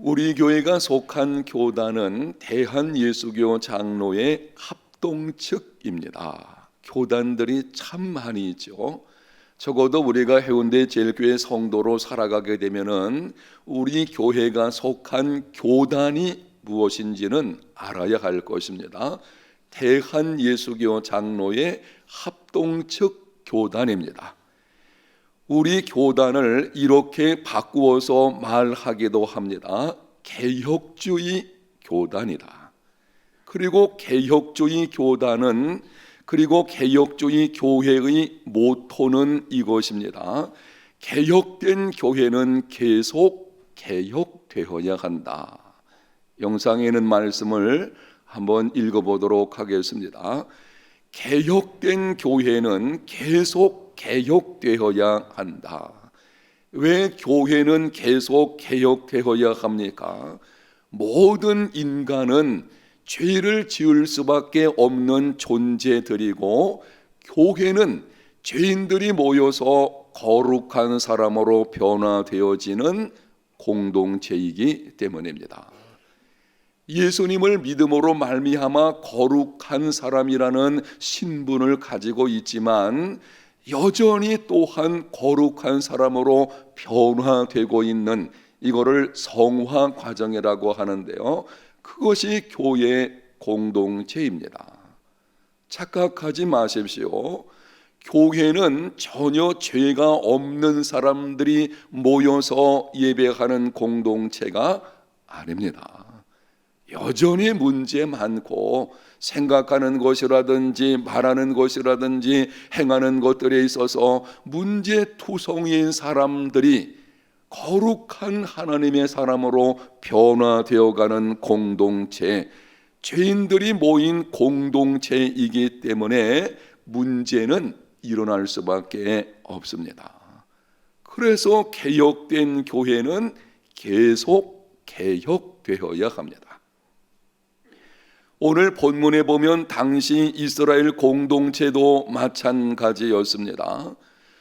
우리 교회가 속한 교단은 대한예수교 장로의 합동측입니다. 교단들이 참 많이 있죠. 적어도 우리가 해운대 제일교회 성도로 살아가게 되면은 우리 교회가 속한 교단이 무엇인지는 알아야 할 것입니다. 대한예수교 장로의 합동측 교단입니다. 우리 교단을 이렇게 바꾸어서 말하기도 합니다. 개혁주의 교단이다. 그리고 개혁주의 교단은 그리고 개혁주의 교회의 모토는 이것입니다. 개혁된 교회는 계속 개혁되어야 한다. 영상에 있는 말씀을 한번 읽어보도록 하겠습니다. 개혁된 교회는 계속 개혁되어야 한다. 왜 교회는 계속 개혁되어야 합니까? 모든 인간은 죄를 지을 수밖에 없는 존재들이고 교회는 죄인들이 모여서 거룩한 사람으로 변화되어지는 공동체이기 때문입니다. 예수님을 믿음으로 말미암아 거룩한 사람이라는 신분을 가지고 있지만 여전히 또한 거룩한 사람으로 변화되고 있는 이거를 성화 과정이라고 하는데요. 그것이 교회 공동체입니다. 착각하지 마십시오. 교회는 전혀 죄가 없는 사람들이 모여서 예배하는 공동체가 아닙니다. 여전히 문제 많고 생각하는 것이라든지 말하는 것이라든지 행하는 것들에 있어서 문제투성이인 사람들이 거룩한 하나님의 사람으로 변화되어가는 공동체, 죄인들이 모인 공동체이기 때문에 문제는 일어날 수밖에 없습니다. 그래서 개혁된 교회는 계속 개혁되어야 합니다. 오늘 본문에 보면 당시 이스라엘 공동체도 마찬가지였습니다.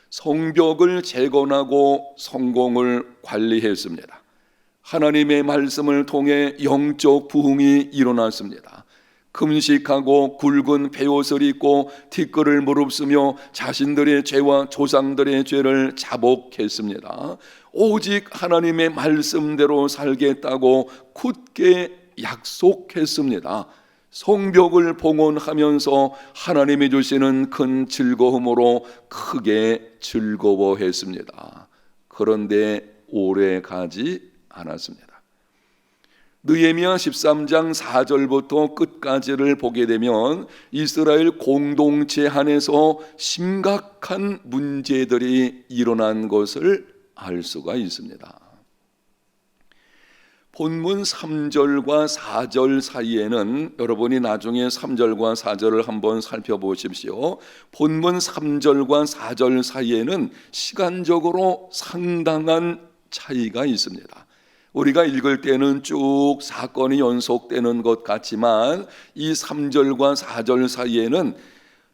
성벽을 재건하고 성공을 관리했습니다. 하나님의 말씀을 통해 영적 부흥이 일어났습니다. 금식하고 굵은 베옷을 입고 티끌을 무릅쓰며 자신들의 죄와 조상들의 죄를 자복했습니다. 오직 하나님의 말씀대로 살겠다고 굳게 약속했습니다. 성벽을 봉헌하면서 하나님이 주시는 큰 즐거움으로 크게 즐거워했습니다. 그런데 오래 가지 않았습니다. 느헤미야 13장 4절부터 끝까지를 보게 되면 이스라엘 공동체 안에서 심각한 문제들이 일어난 것을 알 수가 있습니다. 본문 3절과 4절 사이에는 여러분이 나중에 3절과 4절을 한번 살펴보십시오. 본문 3절과 4절 사이에는 시간적으로 상당한 차이가 있습니다. 우리가 읽을 때는 쭉 사건이 연속되는 것 같지만 이 3절과 4절 사이에는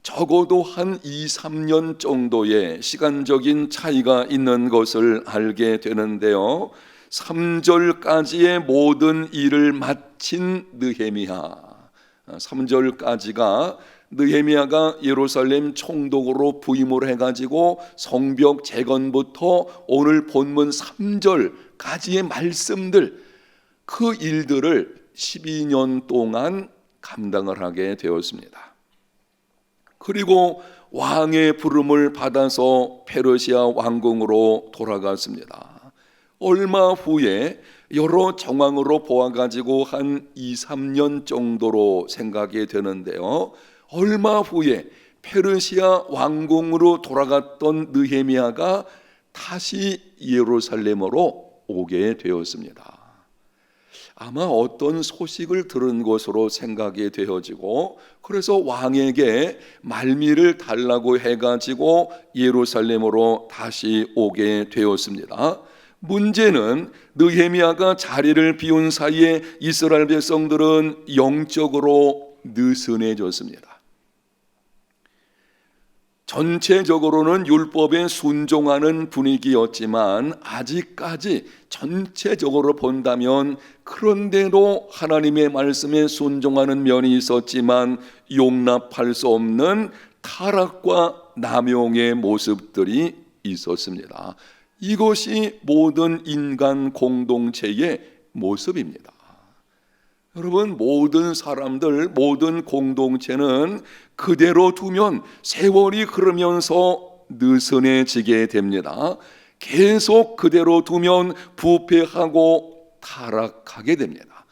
적어도 한 2, 3년 정도의 시간적인 차이가 있는 것을 알게 되는데요. 3절까지의 모든 일을 마친 느헤미야, 3절까지가 느헤미야가 예루살렘 총독으로 부임을 해가지고 성벽 재건부터 오늘 본문 3절까지의 말씀들, 그 일들을 12년 동안 감당을 하게 되었습니다. 그리고 왕의 부름을 받아서 페르시아 왕궁으로 돌아갔습니다. 얼마 후에 여러 정황으로 보아가지고 한 2, 3년 정도로 생각이 되는데요. 얼마 후에 페르시아 왕궁으로 돌아갔던 느헤미야가 다시 예루살렘으로 오게 되었습니다. 아마 어떤 소식을 들은 것으로 생각이 되어지고 그래서 왕에게 말미를 달라고 해가지고 예루살렘으로 다시 오게 되었습니다. 문제는 느헤미야가 자리를 비운 사이에 이스라엘 백성들은 영적으로 느슨해졌습니다. 전체적으로는 율법에 순종하는 분위기였지만 아직까지 전체적으로 본다면 그런데도 하나님의 말씀에 순종하는 면이 있었지만 용납할 수 없는 타락과 남용의 모습들이 있었습니다. 이것이 모든 인간 공동체의 모습입니다. 여러분, 모든 사람들, 모든 공동체는 그대로 두면 세월이 흐르면서 느슨해지게 됩니다. 계속 그대로 두면 부패하고 타락하게 됩니다.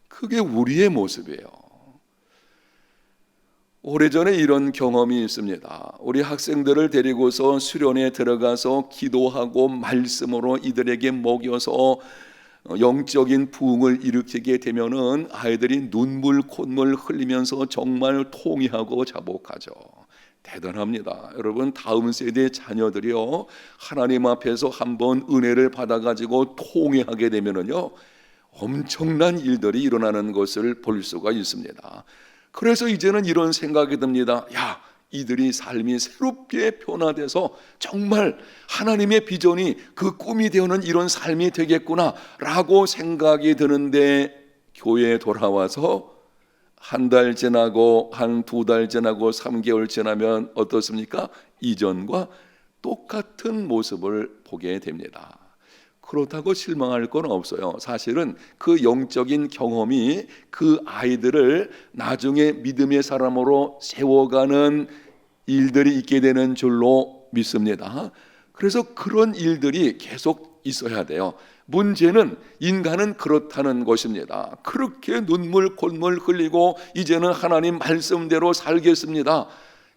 그게 우리의 모습이에요. 오래전에 이런 경험이 있습니다. 우리 학생들을 데리고서 수련회에 들어가서 기도하고 말씀으로 이들에게 먹여서 영적인 부흥을 일으키게 되면은 아이들이 눈물 콧물 흘리면서 정말 통회하고 자복하죠. 대단합니다. 여러분, 다음 세대 자녀들이요, 하나님 앞에서 한번 은혜를 받아가지고 통회하게 되면은요, 엄청난 일들이 일어나는 것을 볼 수가 있습니다. 그래서 이제는 이런 생각이 듭니다. 야, 이들이 삶이 새롭게 변화돼서 정말 하나님의 비전이 그 꿈이 되어는 이런 삶이 되겠구나 라고 생각이 드는데, 교회에 돌아와서 한 달 지나고 한 두 달 지나고 3개월 지나면 어떻습니까? 이전과 똑같은 모습을 보게 됩니다. 그렇다고 실망할 건 없어요. 사실은 그 영적인 경험이 그 아이들을 나중에 믿음의 사람으로 세워가는 일들이 있게 되는 줄로 믿습니다. 그래서 그런 일들이 계속 있어야 돼요. 문제는 인간은 그렇다는 것입니다. 그렇게 눈물 콧물 흘리고 이제는 하나님 말씀대로 살겠습니다.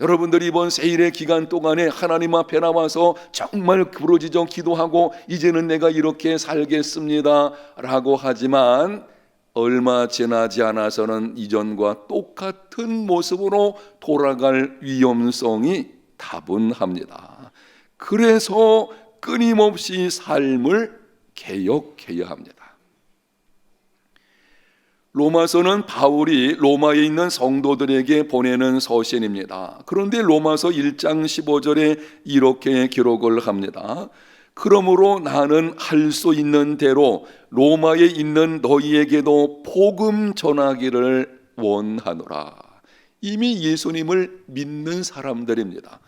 여러분들이 이번 세일의 기간 동안에 하나님 앞에 나와서 정말 부르짖어 기도하고 이제는 내가 이렇게 살겠습니다 라고 하지만 얼마 지나지 않아서는 이전과 똑같은 모습으로 돌아갈 위험성이 다분합니다. 그래서 끊임없이 삶을 개혁해야 합니다. 로마서는 바울이 로마에 있는 성도들에게 보내는 서신입니다. 그런데 로마서 1장 15절에 이렇게 기록을 합니다. 그러므로 나는 할 수 있는 대로 로마에 있는 너희에게도 복음 전하기를 원하노라. 이미 예수님을 믿는 사람들입니다.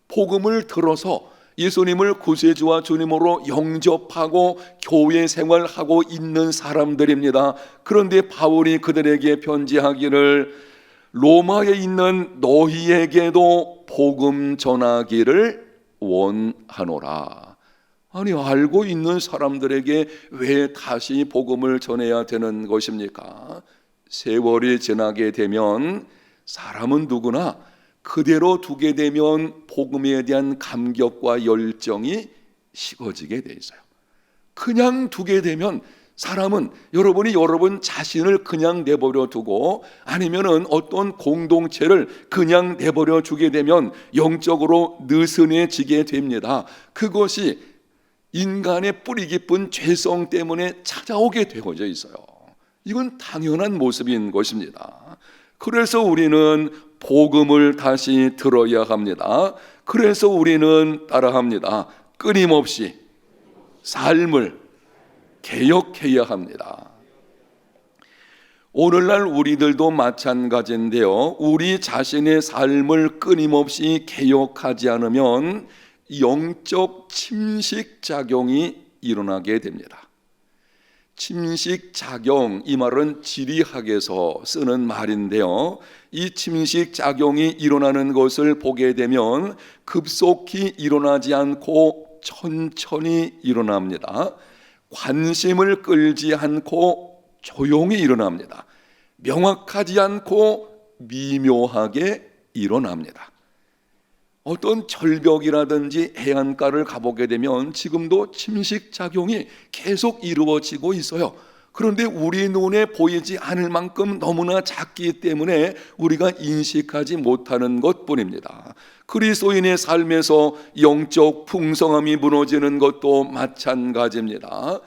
복음을 들어서 예수님을 구세주와 주님으로 영접하고 교회 생활하고 있는 사람들입니다. 그런데 바울이 그들에게 편지하기를 로마에 있는 너희에게도 복음 전하기를 원하노라. 아니, 알고 있는 사람들에게 왜 다시 복음을 전해야 되는 것입니까? 세월이 지나게 되면 사람은 누구나 그대로 두게 되면 복음에 대한 감격과 열정이 식어지게 돼 있어요. 그냥 두게 되면 사람은 여러분이 여러분 자신을 그냥 내버려 두고 아니면은 어떤 공동체를 그냥 내버려 두게 되면 영적으로 느슨해지게 됩니다. 그것이 인간의 뿌리 깊은 죄성 때문에 찾아오게 되어져 있어요. 이건 당연한 모습인 것입니다. 그래서 우리는 복음을 다시 들어야 합니다. 그래서 우리는 따라합니다. 끊임없이 삶을 개혁해야 합니다. 오늘날 우리들도 마찬가지인데요. 우리 자신의 삶을 끊임없이 개혁하지 않으면 영적 침식작용이 일어나게 됩니다. 침식작용, 이 말은 지리학에서 쓰는 말인데요. 이 침식작용이 일어나는 것을 보게 되면 급속히 일어나지 않고 천천히 일어납니다. 관심을 끌지 않고 조용히 일어납니다. 명확하지 않고 미묘하게 일어납니다. 어떤 절벽이라든지 해안가를 가보게 되면 지금도 침식작용이 계속 이루어지고 있어요. 그런데 우리 눈에 보이지 않을 만큼 너무나 작기 때문에 우리가 인식하지 못하는 것뿐입니다. 그리스도인의 삶에서 영적 풍성함이 무너지는 것도 마찬가지입니다.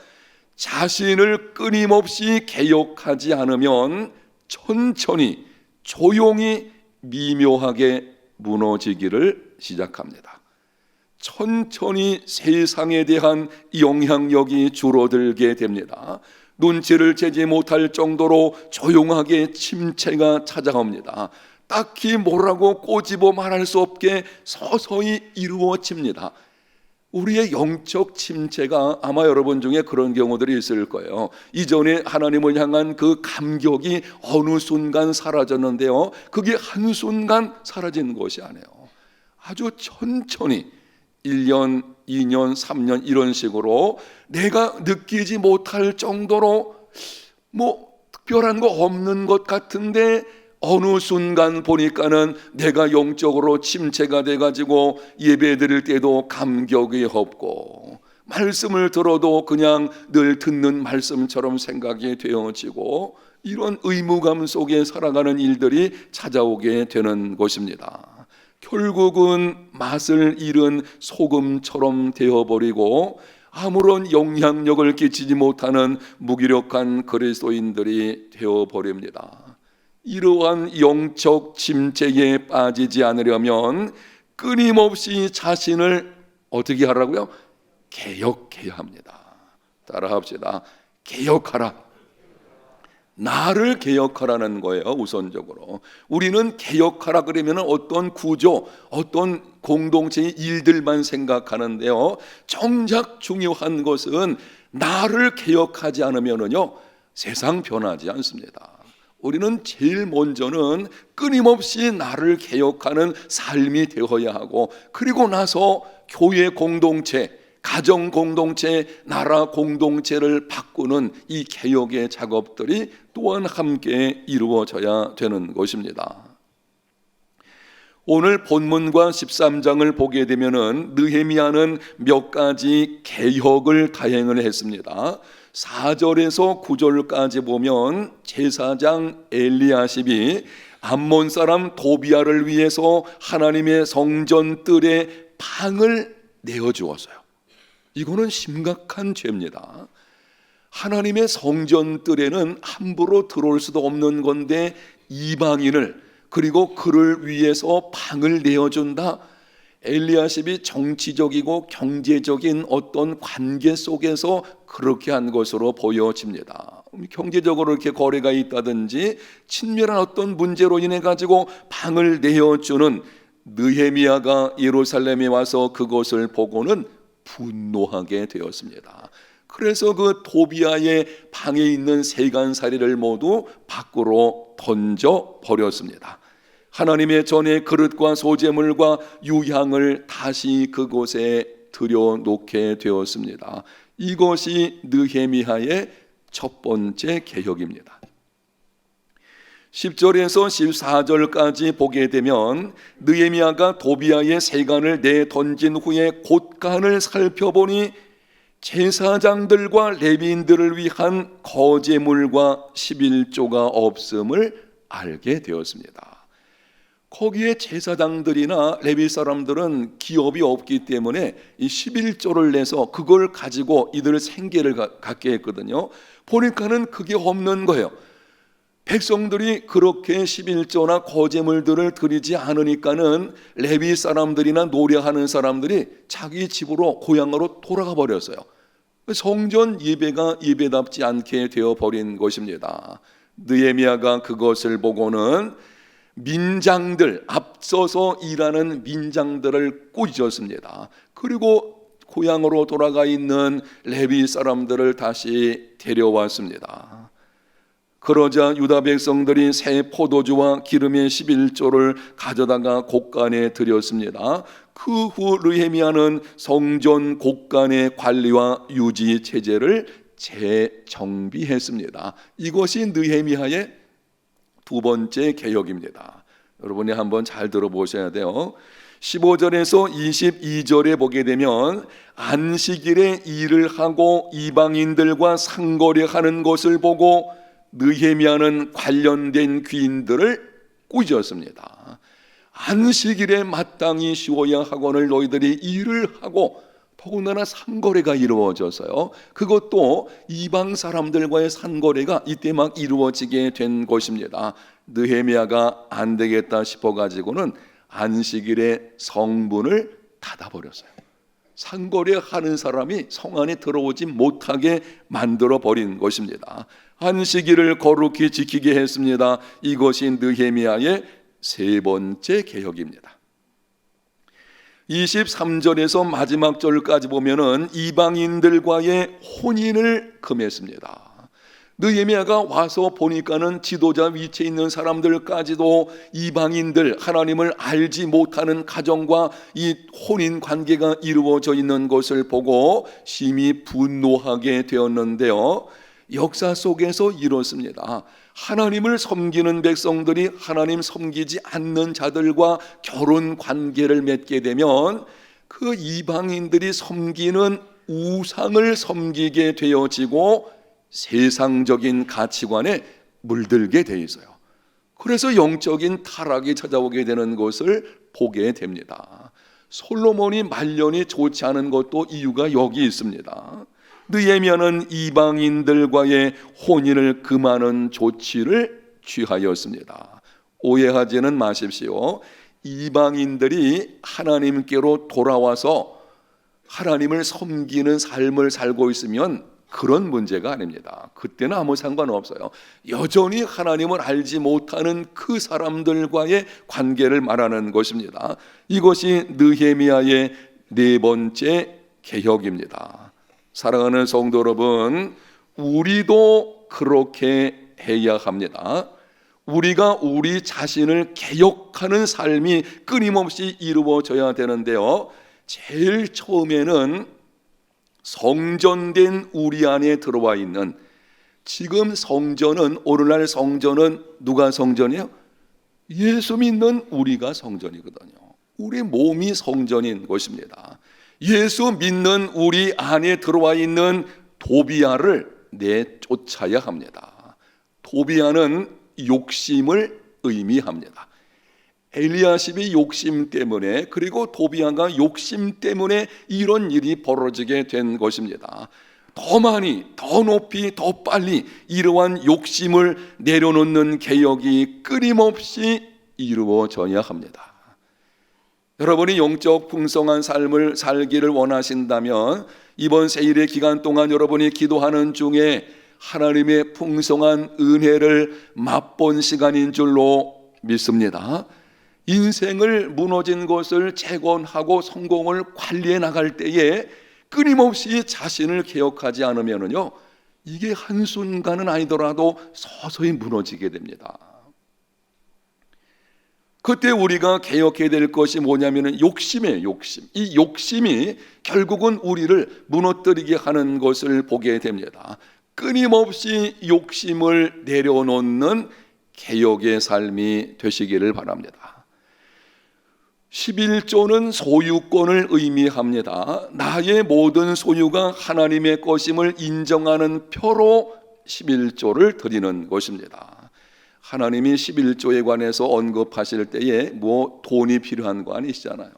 자신을 끊임없이 개혁하지 않으면 천천히 조용히 미묘하게 무너지기를 시작합니다. 천천히 세상에 대한 영향력이 줄어들게 됩니다. 눈치를 채지 못할 정도로 조용하게 침체가 찾아옵니다. 딱히 뭐라고 꼬집어 말할 수 없게 서서히 이루어집니다. 우리의 영적 침체가 아마 여러분 중에 그런 경우들이 있을 거예요. 이전에 하나님을 향한 그 감격이 어느 순간 사라졌는데요, 그게 한순간 사라진 것이 아니에요. 아주 천천히 1년, 2년, 3년 이런 식으로 내가 느끼지 못할 정도로 특별한 거 없는 것 같은데 어느 순간 보니까는 내가 영적으로 침체가 돼가지고 예배 드릴 때도 감격이 없고, 말씀을 들어도 그냥 늘 듣는 말씀처럼 생각이 되어지고, 이런 의무감 속에 살아가는 일들이 찾아오게 되는 것입니다. 결국은 맛을 잃은 소금처럼 되어버리고 아무런 영향력을 끼치지 못하는 무기력한 그리스도인들이 되어버립니다. 이러한 영적 침체에 빠지지 않으려면 끊임없이 자신을 어떻게 하라고요? 개혁해야 합니다. 따라합시다. 개혁하라. 나를 개혁하라는 거예요. 우선적으로 우리는 개혁하라 그러면 어떤 구조, 어떤 공동체의 일들만 생각하는데요, 정작 중요한 것은 나를 개혁하지 않으면요 세상 변하지 않습니다. 우리는 제일 먼저는 끊임없이 나를 개혁하는 삶이 되어야 하고, 그리고 나서 교회 공동체, 가정 공동체, 나라 공동체를 바꾸는 이 개혁의 작업들이 또한 함께 이루어져야 되는 것입니다. 오늘 본문과 13장을 보게 되면은 느헤미야는 몇 가지 개혁을 다행을 했습니다. 4절에서 9절까지 보면 제사장 엘리야십이 암몬 사람 도비아를 위해서 하나님의 성전 뜰에 방을 내어주었어요. 이거는 심각한 죄입니다. 하나님의 성전 뜰에는 함부로 들어올 수도 없는 건데 이방인을, 그리고 그를 위해서 방을 내어준다. 엘리야십이 정치적이고 경제적인 어떤 관계 속에서 그렇게 한 것으로 보여집니다. 경제적으로 이렇게 거래가 있다든지 친밀한 어떤 문제로 인해 가지고 방을 내어주는 느헤미야가 예루살렘에 와서 그것을 보고는 분노하게 되었습니다. 그래서 그 도비아의 방에 있는 세간살이를 모두 밖으로 던져 버렸습니다. 하나님의 전에 그릇과 소제물과 유향을 다시 그곳에 들여놓게 되었습니다. 이것이 느헤미야의 첫 번째 개혁입니다. 10절에서 14절까지 보게 되면 느헤미야가 도비아의 세간을 내던진 후에 곳간을 살펴보니 제사장들과 레위인들을 위한 거제물과 11조가 없음을 알게 되었습니다. 거기에 제사장들이나 레위 사람들은 기업이 없기 때문에 이 11조를 내서 그걸 가지고 이들 생계를 갖게 했거든요. 보니까는 그게 없는 거예요. 백성들이 그렇게 11조나 거제물들을 드리지 않으니까는 레위 사람들이나 노래하는 사람들이 자기 집으로 고향으로 돌아가 버렸어요. 성전 예배가 예배답지 않게 되어버린 것입니다. 느헤미야가 그것을 보고는 민장들, 앞서서 일하는 민장들을 꾸짖었습니다. 그리고 고향으로 돌아가 있는 레위 사람들을 다시 데려왔습니다. 그러자 유다 백성들이 새 포도주와 기름의 11조를 가져다가 곳간에 드렸습니다. 그 후 느헤미야는 성전 곳간의 관리와 유지 체제를 재정비했습니다. 이것이 느헤미야의 두 번째 개혁입니다. 여러분이 한번 잘 들어보셔야 돼요. 15절에서 22절에 보게 되면 안식일에 일을 하고 이방인들과 상거래하는 것을 보고 느헤미야는 관련된 귀인들을 꾸짖었습니다. 안식일에 마땅히 쉬어야 하거늘 너희들이 일을 하고, 더군다나 상거래가 이루어져서요, 그것도 이방 사람들과의 상거래가 이때 막 이루어지게 된 것입니다. 느헤미야가 안 되겠다 싶어가지고는 안식일의 성문을 닫아버렸어요. 상거래하는 사람이 성 안에 들어오지 못하게 만들어 버린 것입니다. 안식일을 거룩히 지키게 했습니다. 이것이 느헤미야의 세 번째 개혁입니다. 23절에서 마지막 절까지 보면은 이방인들과의 혼인을 금했습니다. 느헤미야가 와서 보니까는 지도자 위치에 있는 사람들까지도 이방인들, 하나님을 알지 못하는 가정과 이 혼인 관계가 이루어져 있는 것을 보고 심히 분노하게 되었는데요. 역사 속에서 이렇습니다. 하나님을 섬기는 백성들이 하나님 섬기지 않는 자들과 결혼 관계를 맺게 되면 그 이방인들이 섬기는 우상을 섬기게 되어지고 세상적인 가치관에 물들게 돼 있어요. 그래서 영적인 타락이 찾아오게 되는 것을 보게 됩니다. 솔로몬이 말년이 좋지 않은 것도 이유가 여기 있습니다. 느헤미야는 이방인들과의 혼인을 금하는 조치를 취하였습니다. 오해하지는 마십시오. 이방인들이 하나님께로 돌아와서 하나님을 섬기는 삶을 살고 있으면 그런 문제가 아닙니다. 그때는 아무 상관없어요. 여전히 하나님을 알지 못하는 그 사람들과의 관계를 말하는 것입니다. 이것이 느헤미야의 네 번째 개혁입니다. 사랑하는 성도 여러분, 우리도 그렇게 해야 합니다. 우리가 우리 자신을 개혁하는 삶이 끊임없이 이루어져야 되는데요. 제일 처음에는 성전된 우리 안에 들어와 있는, 지금 성전은, 오늘날 성전은 누가 성전이에요? 예수 믿는 우리가 성전이거든요. 우리 몸이 성전인 것입니다. 예수 믿는 우리 안에 들어와 있는 도비아를 내쫓아야 합니다. 도비아는 욕심을 의미합니다. 엘리야십이 욕심 때문에, 그리고 도비아가 욕심 때문에 이런 일이 벌어지게 된 것입니다. 더 많이, 더 높이, 더 빨리 이러한 욕심을 내려놓는 개혁이 끊임없이 이루어져야 합니다. 여러분이 영적 풍성한 삶을 살기를 원하신다면 이번 세일의 기간 동안 여러분이 기도하는 중에 하나님의 풍성한 은혜를 맛본 시간인 줄로 믿습니다. 인생을 무너진 것을 재건하고 성공을 관리해 나갈 때에 끊임없이 자신을 개혁하지 않으면요, 이게 한순간은 아니더라도 서서히 무너지게 됩니다. 그때 우리가 개혁해야 될 것이 뭐냐면 욕심이에요. 욕심. 이 욕심이 결국은 우리를 무너뜨리게 하는 것을 보게 됩니다. 끊임없이 욕심을 내려놓는 개혁의 삶이 되시기를 바랍니다. 11조는 소유권을 의미합니다. 나의 모든 소유가 하나님의 것임을 인정하는 표로 11조를 드리는 것입니다. 하나님이 11조에 관해서 언급하실 때에 돈이 필요한 거 아니시잖아요.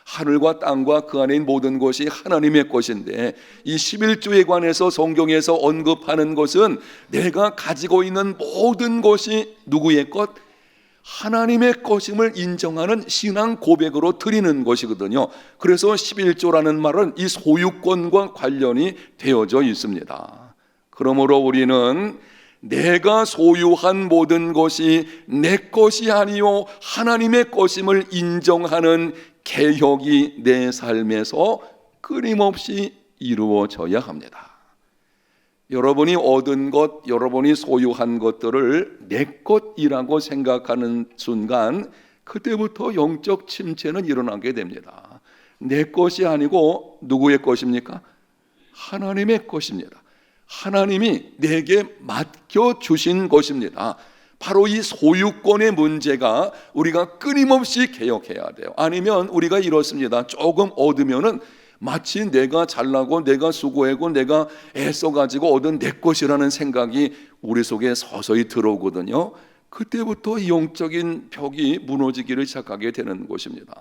하늘과 땅과 그 안에 있는 모든 것이 하나님의 것인데, 이 11조에 관해서 성경에서 언급하는 것은 내가 가지고 있는 모든 것이 누구의 것? 하나님의 것임을 인정하는 신앙 고백으로 드리는 것이거든요. 그래서 11조라는 말은 이 소유권과 관련이 되어져 있습니다. 그러므로 우리는 내가 소유한 모든 것이 내 것이 아니요 하나님의 것임을 인정하는 개혁이 내 삶에서 끊임없이 이루어져야 합니다. 여러분이 얻은 것, 여러분이 소유한 것들을 내 것이라고 생각하는 순간 그때부터 영적 침체는 일어나게 됩니다. 내 것이 아니고 누구의 것입니까? 하나님의 것입니다. 하나님이 내게 맡겨주신 것입니다. 바로 이 소유권의 문제가 우리가 끊임없이 개혁해야 돼요. 아니면 우리가 이렇습니다. 조금 얻으면은 마치 내가 잘나고 내가 수고하고 내가 애써가지고 얻은 내 것이라는 생각이 우리 속에 서서히 들어오거든요. 그때부터 영적인 벽이 무너지기를 시작하게 되는 것입니다.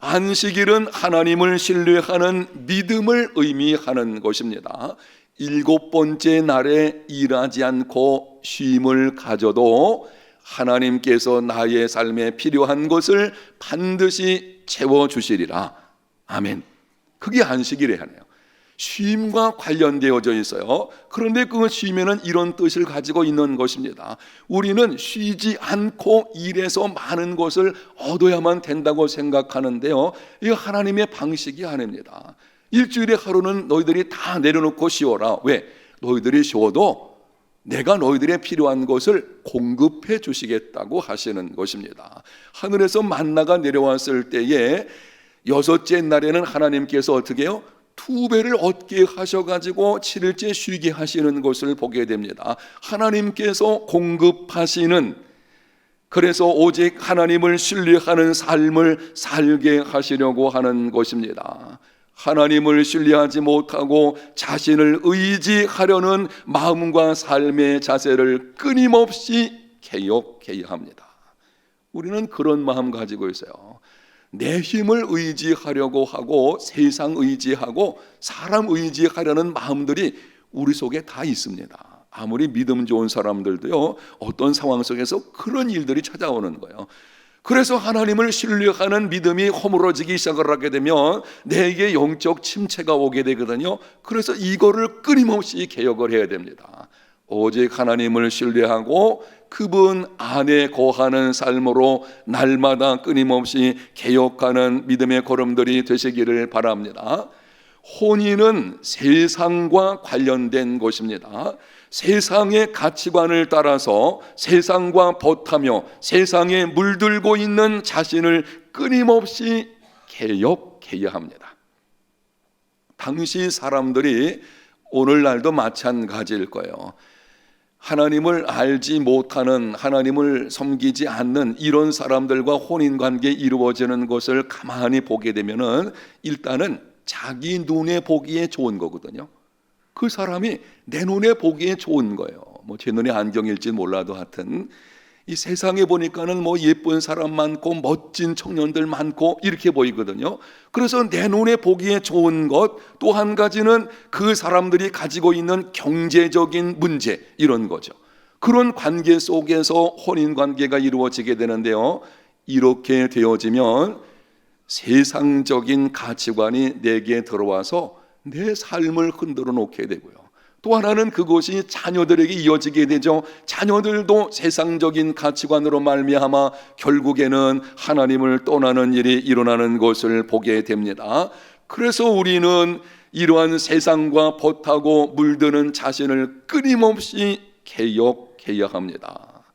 안식일은 하나님을 신뢰하는 믿음을 의미하는 것입니다. 7번째 날에 일하지 않고 쉼을 가져도 하나님께서 나의 삶에 필요한 것을 반드시 채워주시리라. 아멘. 그게 안식이래 하네요. 쉼과 관련되어져 있어요. 그런데 그 쉼에는 이런 뜻을 가지고 있는 것입니다. 우리는 쉬지 않고 일해서 많은 것을 얻어야만 된다고 생각하는데요, 이거 하나님의 방식이 아닙니다. 일주일에 하루는 너희들이 다 내려놓고 쉬어라. 왜? 너희들이 쉬어도 내가 너희들의 필요한 것을 공급해 주시겠다고 하시는 것입니다. 하늘에서 만나가 내려왔을 때에 여섯째 날에는 하나님께서 어떻게 해요? 2배를 얻게 하셔가지고 7일째 쉬게 하시는 것을 보게 됩니다. 하나님께서 공급하시는, 그래서 오직 하나님을 신뢰하는 삶을 살게 하시려고 하는 것입니다. 하나님을 신뢰하지 못하고 자신을 의지하려는 마음과 삶의 자세를 끊임없이 개혁해야 합니다. 우리는 그런 마음 가지고 있어요. 내 힘을 의지하려고 하고 세상 의지하고 사람 의지하려는 마음들이 우리 속에 다 있습니다. 아무리 믿음 좋은 사람들도요, 어떤 상황 속에서 그런 일들이 찾아오는 거예요. 그래서 하나님을 신뢰하는 믿음이 허물어지기 시작을 하게 되면 내게 영적 침체가 오게 되거든요. 그래서 이거를 끊임없이 개혁을 해야 됩니다. 오직 하나님을 신뢰하고 그분 안에 거하는 삶으로 날마다 끊임없이 개혁하는 믿음의 걸음들이 되시기를 바랍니다. 혼인은 세상과 관련된 것입니다. 세상의 가치관을 따라서 세상과 벗하며 세상에 물들고 있는 자신을 끊임없이 개혁해야 합니다. 당시 사람들이 오늘날도 마찬가지일 거예요. 하나님을 알지 못하는, 하나님을 섬기지 않는 이런 사람들과 혼인관계 이루어지는 것을 가만히 보게 되면은 일단은 자기 눈에 보기에 좋은 거거든요. 그 사람이 내 눈에 보기에 좋은 거예요. 뭐 제 눈에 안경일지 몰라도 하여튼 이 세상에 보니까는 뭐 예쁜 사람 많고 멋진 청년들 많고 이렇게 보이거든요. 그래서 내 눈에 보기에 좋은 것, 또 한 가지는 그 사람들이 가지고 있는 경제적인 문제, 이런 거죠. 그런 관계 속에서 혼인 관계가 이루어지게 되는데요, 이렇게 되어지면 세상적인 가치관이 내게 들어와서 내 삶을 흔들어 놓게 되고요, 또 하나는 그것이 자녀들에게 이어지게 되죠. 자녀들도 세상적인 가치관으로 말미암아 결국에는 하나님을 떠나는 일이 일어나는 것을 보게 됩니다. 그래서 우리는 이러한 세상과 벗하고 물드는 자신을 끊임없이 개혁해야 합니다.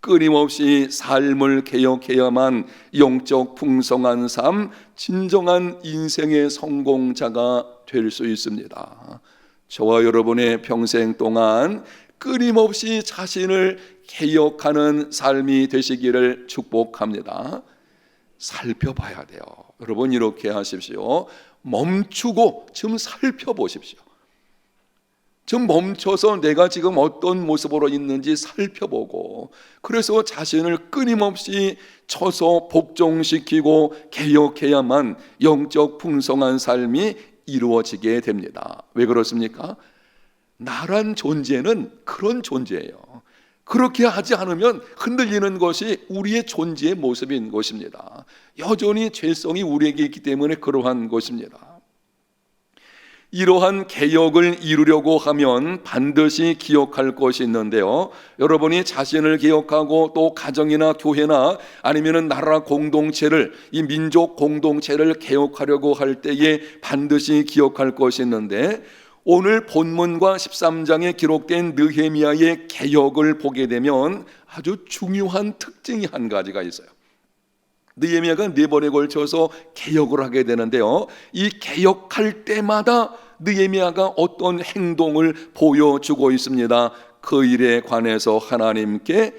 끊임없이 삶을 개혁해야만 영적 풍성한 삶, 진정한 인생의 성공자가 될 수 있습니다. 저와 여러분의 평생 동안 끊임없이 자신을 개혁하는 삶이 되시기를 축복합니다. 살펴봐야 돼요. 여러분 이렇게 하십시오. 멈추고 좀 살펴보십시오. 좀 멈춰서 내가 지금 어떤 모습으로 있는지 살펴보고, 그래서 자신을 끊임없이 쳐서 복종시키고 개혁해야만 영적 풍성한 삶이 이루어지게 됩니다. 왜 그렇습니까? 나란 존재는 그런 존재예요. 그렇게 하지 않으면 흔들리는 것이 우리의 존재의 모습인 것입니다. 여전히 죄성이 우리에게 있기 때문에 그러한 것입니다. 이러한 개혁을 이루려고 하면 반드시 기억할 것이 있는데요, 여러분이 자신을 개혁하고 또 가정이나 교회나 아니면 나라 공동체를, 이 민족 공동체를 개혁하려고 할 때에 반드시 기억할 것이 있는데, 오늘 본문과 13장에 기록된 느헤미야의 개혁을 보게 되면 아주 중요한 특징이 한 가지가 있어요. 느헤미야가 4번에 걸쳐서 개혁을 하게 되는데요, 이 개혁할 때마다 느헤미야가 어떤 행동을 보여주고 있습니다. 그 일에 관해서 하나님께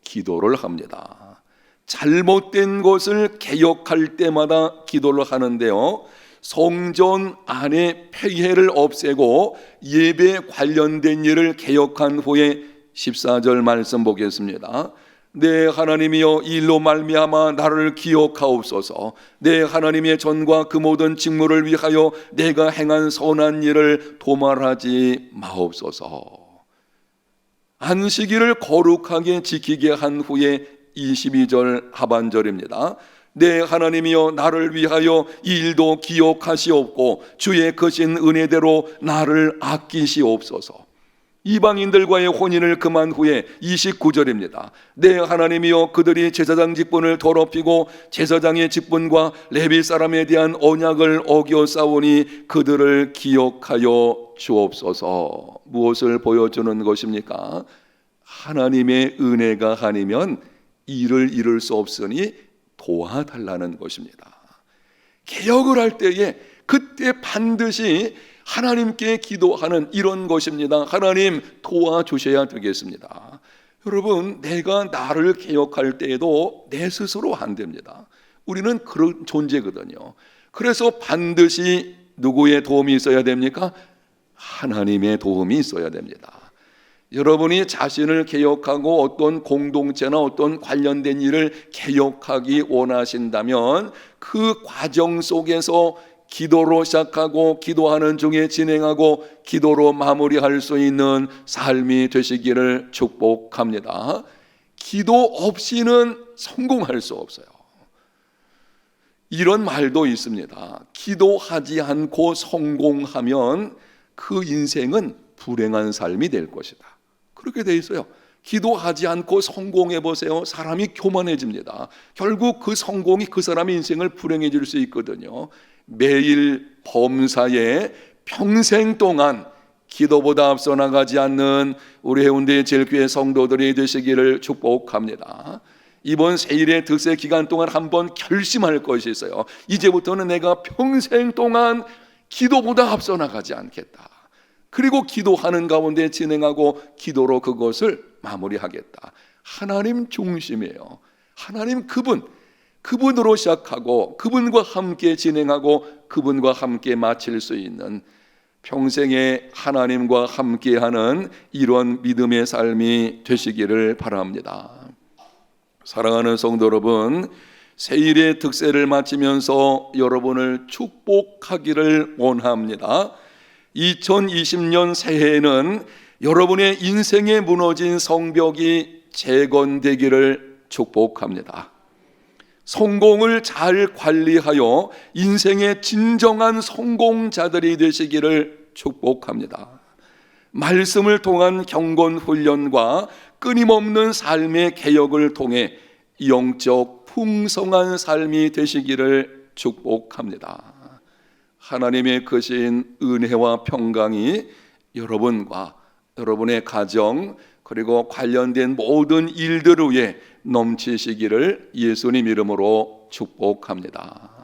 기도를 합니다. 잘못된 것을 개혁할 때마다 기도를 하는데요, 성전 안에 폐해를 없애고 예배 관련된 일을 개혁한 후에 14절 말씀 보겠습니다. 내 하나님이여, 이 일로 말미암아 나를 기억하옵소서. 내 하나님의 전과 그 모든 직무를 위하여 내가 행한 선한 일을 도말하지 마옵소서. 안식일을 거룩하게 지키게 한 후에 22절 하반절입니다. 내 하나님이여 나를 위하여 이 일도 기억하시옵고 주의 크신 은혜대로 나를 아끼시옵소서. 이방인들과의 혼인을 금한 후에 29절입니다. 내 하나님이여 그들이 제사장 직분을 더럽히고 제사장의 직분과 레위 사람에 대한 언약을 어겨 싸우니 그들을 기억하여 주옵소서. 무엇을 보여주는 것입니까? 하나님의 은혜가 아니면 일을 이룰 수 없으니 도와달라는 것입니다. 개혁을 할 때에 그때 반드시 하나님께 기도하는 이런 것입니다. 하나님 도와주셔야 되겠습니다. 여러분, 내가 나를 개혁할 때에도 내 스스로 안 됩니다. 우리는 그런 존재거든요. 그래서 반드시 누구의 도움이 있어야 됩니까? 하나님의 도움이 있어야 됩니다. 여러분이 자신을 개혁하고 어떤 공동체나 어떤 관련된 일을 개혁하기 원하신다면 그 과정 속에서 기도로 시작하고 기도하는 중에 진행하고 기도로 마무리할 수 있는 삶이 되시기를 축복합니다. 기도 없이는 성공할 수 없어요. 이런 말도 있습니다. 기도하지 않고 성공하면 그 인생은 불행한 삶이 될 것이다. 그렇게 돼 있어요. 기도하지 않고 성공해 보세요. 사람이 교만해집니다. 결국 그 성공이 그 사람의 인생을 불행해질 수 있거든요. 매일 범사에 평생 동안 기도보다 앞서 나가지 않는 우리 해운대 제일교회 성도들이 되시기를 축복합니다. 이번 세일의 득세 기간 동안 한번 결심할 것이 있어요. 이제부터는 내가 평생 동안 기도보다 앞서 나가지 않겠다. 그리고 기도하는 가운데 진행하고 기도로 그것을 마무리하겠다. 하나님 중심이에요. 하나님 그분으로 시작하고 그분과 함께 진행하고 그분과 함께 마칠 수 있는 평생에 하나님과 함께하는 이런 믿음의 삶이 되시기를 바랍니다. 사랑하는 성도 여러분, 세일의 득세를 마치면서 여러분을 축복하기를 원합니다. 2020년 새해에는 여러분의 인생에 무너진 성벽이 재건되기를 축복합니다. 성공을 잘 관리하여 인생의 진정한 성공자들이 되시기를 축복합니다. 말씀을 통한 경건 훈련과 끊임없는 삶의 개혁을 통해 영적 풍성한 삶이 되시기를 축복합니다. 하나님의 크신 은혜와 평강이 여러분과 여러분의 가정 그리고 관련된 모든 일들 위에 넘치시기를 예수님 이름으로 축복합니다.